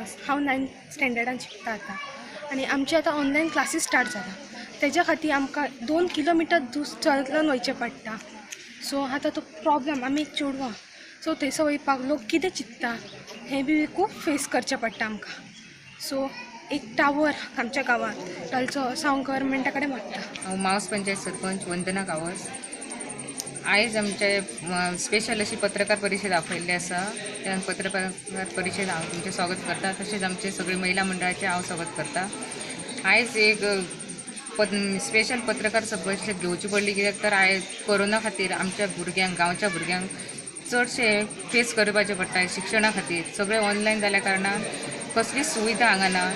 गावास. हांव 9th स्टँडर्डान शिकता आतां आनी आमचे आतां ऑनलायन क्लासीस स्टार्ट जाला. तेज्या खातीर आमकां 2 किलोमिटर चलून वयचें पडटा. सो आतां तो प्रॉब्लम. आमी एक चेडवां, सो थंयसर वयपाक लोक कितें चिंत्ता हें बी खूब फेस करचें पडटा आमकां. सो एक टावर आमच्या गांवांत ताचो हांव गव्हर्मेंटा कडेन मागता. हांव मावस पंचायत सरपंच वंदना गांवस. आयज आमचे स्पेशल अशी पत्रकार परिशद आपयल्ली आसा. त्या पत्रकार परिशद हांव तुमचें स्वागत करता. तशेंच आमचे सगळे महिला मंडळाचें हांव स्वागत करता. आयज एक स्पेशल पत्रकार परिशद घेवची पडली कित्याक तर आयज कोरोना खातीर आमच्या भुरग्यांक, गांवच्या भुरग्यांक चडशे फेस करपाचें पडटा शिक्षणा खातीर. सगळें ऑनलायन जाल्या कारणान कसलीच सुविधा हांगा ना.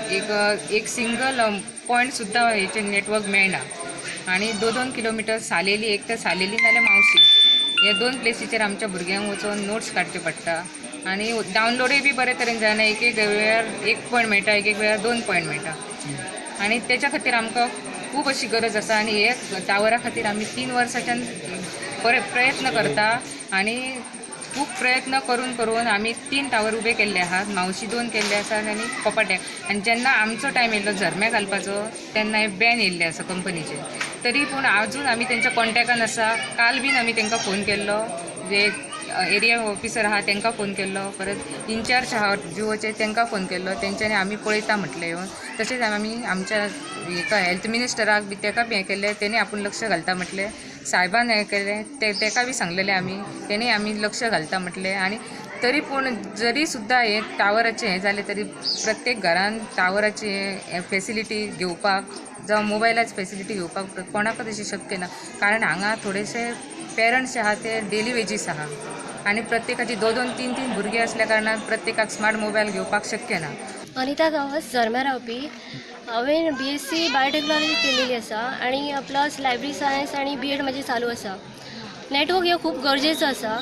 एक सिंगल पॉयंट सुद्दां हेचेर नेटवर्क मेळना आनी 2-2 किलोमिटर सालेली, एक तर सालेली नाल्यार मावशी, ह्या 2 प्लेसीचेर आमच्या भुरग्यांक वचून नोट्स काडचे पडटा आनी डावनलोडूय बी बरे तरेन जायना. एक वेळार 1 पॉयंट मेळटा, एक वेळार 2 पॉयंट मेळटा आनी तेच्या खातीर आमकां खूब अशी गरज आसा. आनी हे टावरा खातीर आमी 3 वर्सांच्यान प्रयत्न करता आनी खूब प्रयत्न करून आमी 3 टावर उबे केल्ले आहात. मावशी 2 केल्ले आसात आनी कोपाट्याक. आनी जेन्ना आमचो टायम येयल्लो झरम्या घालपाचो तेन्ना हे बॅन येयल्ले आसा कंपनीचे. तरी पूण आजून आमी तेंच्या कॉन्टॅक्टान आसा. काल बीन आमी तेंकां फोन केल्लो, जे एरिया ऑफिसर आहा तेंकां फोन केल्लो, परत इनचार्ज आहा जिओचे तेंकां फोन केल्लो. तेंच्यांनी आमी पळयता म्हटलें येवन. तशेंच आमी आमच्या हेका हेल्थ मिनिस्टराक बी तेका बी हें केलें, तेणी आपूण लक्ष घालता म्हटलें. साहेबान हें केलें, तेका बी सांगलेलें आमी, तेणी आमी लक्ष घालता म्हटलें. आनी तरी पूण जरी सुद्दां हे टावराचें हें जालें तरी प्रत्येक घरान टावराची फेसिलिटी घेवपाक जावं मोबायलाची फेसिलिटी घेवपाक कोणाकच अशी शक्य ना. कारण हांगा थोडेशे पेरंट्स आहा ते डेली वेजीस आहा आनी प्रत्येकाची 2-2, 3-3 भुरगीं असल्या कारणान प्रत्येकाक स्मार्ट मोबायल घेवपाक शक्य ना. अनिता गांवस झरम्या रावपी. हांवें BSc बायोटेक्नॉलॉजी केलेली आसा आनी प्लस लायब्ररी सायन्स आनी BEd म्हजें चालू आसा. नेटवर्क हो खूब गरजेचो आसा.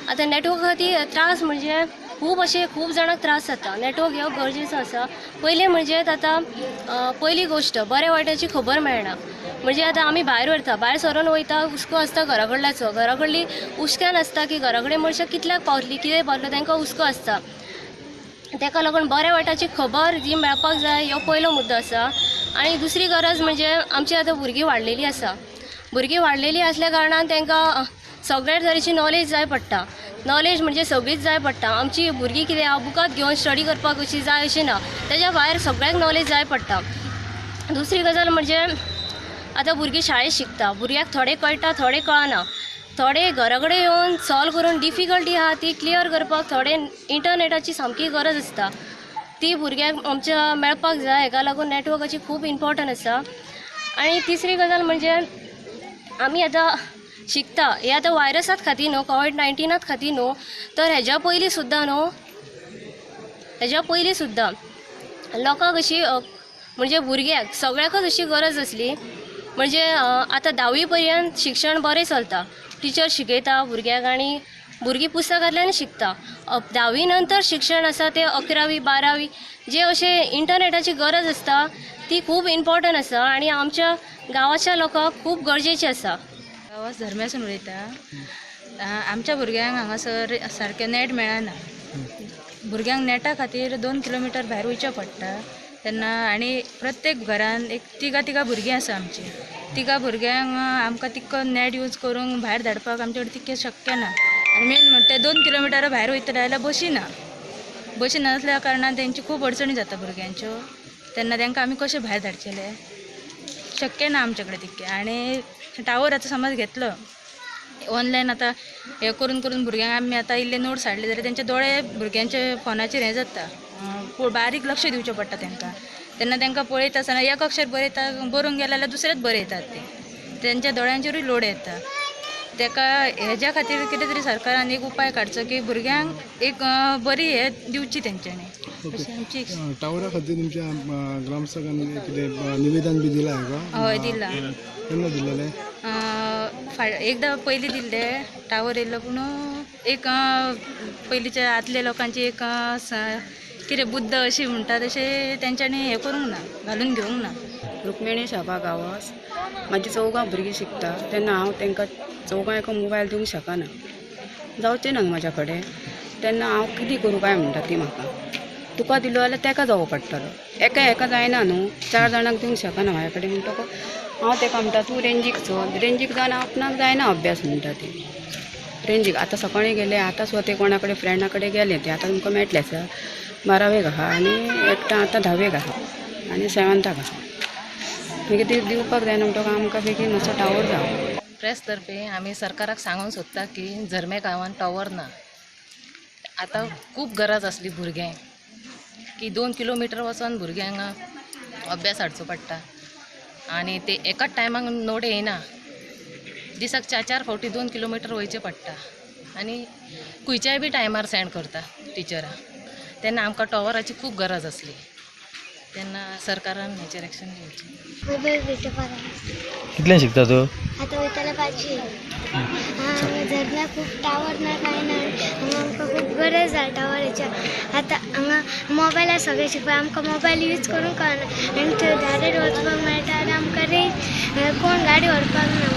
आतां नेटवर्क खातीर त्रास म्हणजे खूब जाणांक त्रास जाता. नेटवर्क हो गरजेचो आसा. पयलें म्हणजे आतां पयली गोश्ट बऱ्या वायटाची खबर मेळना. म्हणजे आतां आमी भायर व्हरता, भायर सरोन वयता, हुस्को आसता घरा कडल्याचो, घरा कडली उश्क्यान आसता की घरा कडेन मनशां कितल्याक पावतली, कितें पावतलें तांकां हुस्को आसता. तेका लागून बऱ्या वायटाची खबर जी मेळपाक जाय हो पयलो मुद्दो आसा. आनी दुसरी गरज म्हणजे आमची आतां भुरगीं वाडलेलीं आसा. भुरगीं वाडलेलीं आसल्या कारणान तांकां सगळ्या तरेची नॉलेज जाय पडटा. नॉलेज म्हणजे सगळीच जाय पडटा. आमची भुरगीं कितें बुकात घेवन स्टडी करपाक अशी जाय अशी ना, तेज्या भायर सगळ्यांक नॉलेज जाय पडटा. दुसरी गजाल म्हणजे आतां भुरगीं शाळेंत शिकता, भुरग्याक थोडें कळटा, थोडें कळना. थोडे घरा कडेन येवन सॉल्व करून डिफिकल्टी आहा ती क्लियर करपाक थोडे इंटरनेटाची सामकी गरज आसता. ती भुरग्यांक आमच्या मेळपाक जाय. हेका लागून नेटवर्काची खूब इम्पॉर्टंट आसा. आनी तिसरी गजाल म्हणजे आमी आतां शिकता हे आतां वायरसात खातीर न्हू, COVID-19 खातीर न्हू, तर हेज्या पयलीं सुद्दां लोकांक अशी म्हणजे भुरग्यांक सगळ्याकच अशी गरज असली. म्हणजे आतां 10वी पर्यंत शिक्षण बरें चलता, टिचर शिकयता भुरग्यांक आनी भुरगीं पुस्तकांतल्यान शिकता. 10वी नंतर शिक्षण आसा तें 11वी 12वी जे अशें इंटरनेटाची गरज आसता ती खूब इम्पॉर्टंट आसा आनी आमच्या गांवाच्या लोकांक खूब गरजेची आसा. गांवांत धर्म्यासून उलयता. आमच्या भुरग्यांक हांगासर सारकें नेट मेळना. भुरग्यांक नेटा खातीर 2 किलोमिटर भायर वयचें पडटा तेन्ना. आनी प्रत्येक घरान एक 3 भुरगीं आसा आमची. 3 भुरग्यांक आमकां तितको नेट यूज करूंक भायर धाडपाक आमचे कडेन तितकें शक्य ना. आनी मेन म्हणटा 2 किलोमिटर भायर वयतले जाल्यार बशी नासल्या कारणान तेंची खूब अडचणी जाता भुरग्यांच्यो. तेन्ना तांकां आमी कशें भायर धाडचेले, शक्य ना आमचे कडेन तितकें. आनी टावर आतां समज घेतलो ऑनलायन आतां हें करून भुरग्यांक आमी आतां इल्ले नोट्स हाडले जाल्यार तेंचे दोळे भुरग्यांचे फोनाचेर हें जाता, बारीक लक्ष दिवचें पडटा तांकां. तेन्ना तांकां पळयता आसतना एक अक्षर बरोवंक गेले जाल्यार दुसरेंच बरयतात ते. तेंच्या दोळ्यांचेरूय लोड येता. तेका हेज्या खातीर कितें तरी सरकारान एक उपाय काडचो की भुरग्यांक एक बरी हें दिवची तेंच्यांनी. आमची टावरा खातीर तुमच्या ग्रामसेवकांनी कितें निवेदन बी दिलां का? हय दिलां. केन्ना दिलेलें? एकदां पयलीं दिल्ले टावर येयल्लो पूण एक पयलींच्या आदल्या लोकांची एक कितें बुद्ध अशी म्हणटा तशें तेंच्यांनी हें करूंक ना, घालून घेवंक ना. रुक्मिणी शाबा गांवस. म्हाजी 4 भुरगीं शिकता तेन्ना हांव तांकां 4 मोबायल दिवंक शकना, जावचें ना म्हाज्या कडेन. तेन्ना हांव कितें करूं काय म्हणटा ती म्हाका. तुका दिलो जाल्यार तेका जावो पडटलो. एका जायना न्हू, 4 जाणांक दिवंक शकना म्हाजे कडेन म्हणटकच हांव तेका म्हणटा तूं रेंजीक चल. रेंजीक जावन आपणाक जायना अभ्यास म्हणटा ती. रेंजीक आतां सकाळीं गेले, आतां सुद्दां ते कोणा कडेन फ्रेंडा कडेन गेले ते आतां तुमकां मेळटलें आसा. 12वेक आहा आनी एकटां आतां 10वेक आहा आनी 7थाक आहा. मागीर ती दिवपाक जायना म्हणटकच आमकां बेगीन मातसो टावर जावो. प्रेस तर्फे आमी सरकाराक सांगूंक सोदता की झरमे गांवांत टॉवर ना. आतां खूब गरज आसली भुरग्यांक की 2 किलोमिटर वचोन भुरग्यांक अभ्यास हाडचो पडटा आनी ते एकाच टायमाक नोट येयना. दिसाक 4 फावटी 2 किलोमिटर वयचें पडटा आनी खंयच्याय बी टायमार सेंड करता टिचरां. तेन्ना आमकां टॉवराची खूब गरज आसली. तेन्ना सरकारान हेचेर एक्शन घेवचें. कितल्यान शिकता तूं? आता वयताले 5वी. झरना खूप टावर ना काय ना आमकां खूप गरज आहे टावराच्या. आता हांगा मोबायलार सगळे शिकता आमकां मोबायल यूज करूंक कळना आनी थंय डायरेक्ट वचपाक मेळटा आनी आमकां रेंज कोण गाडी व्हरपाक ना.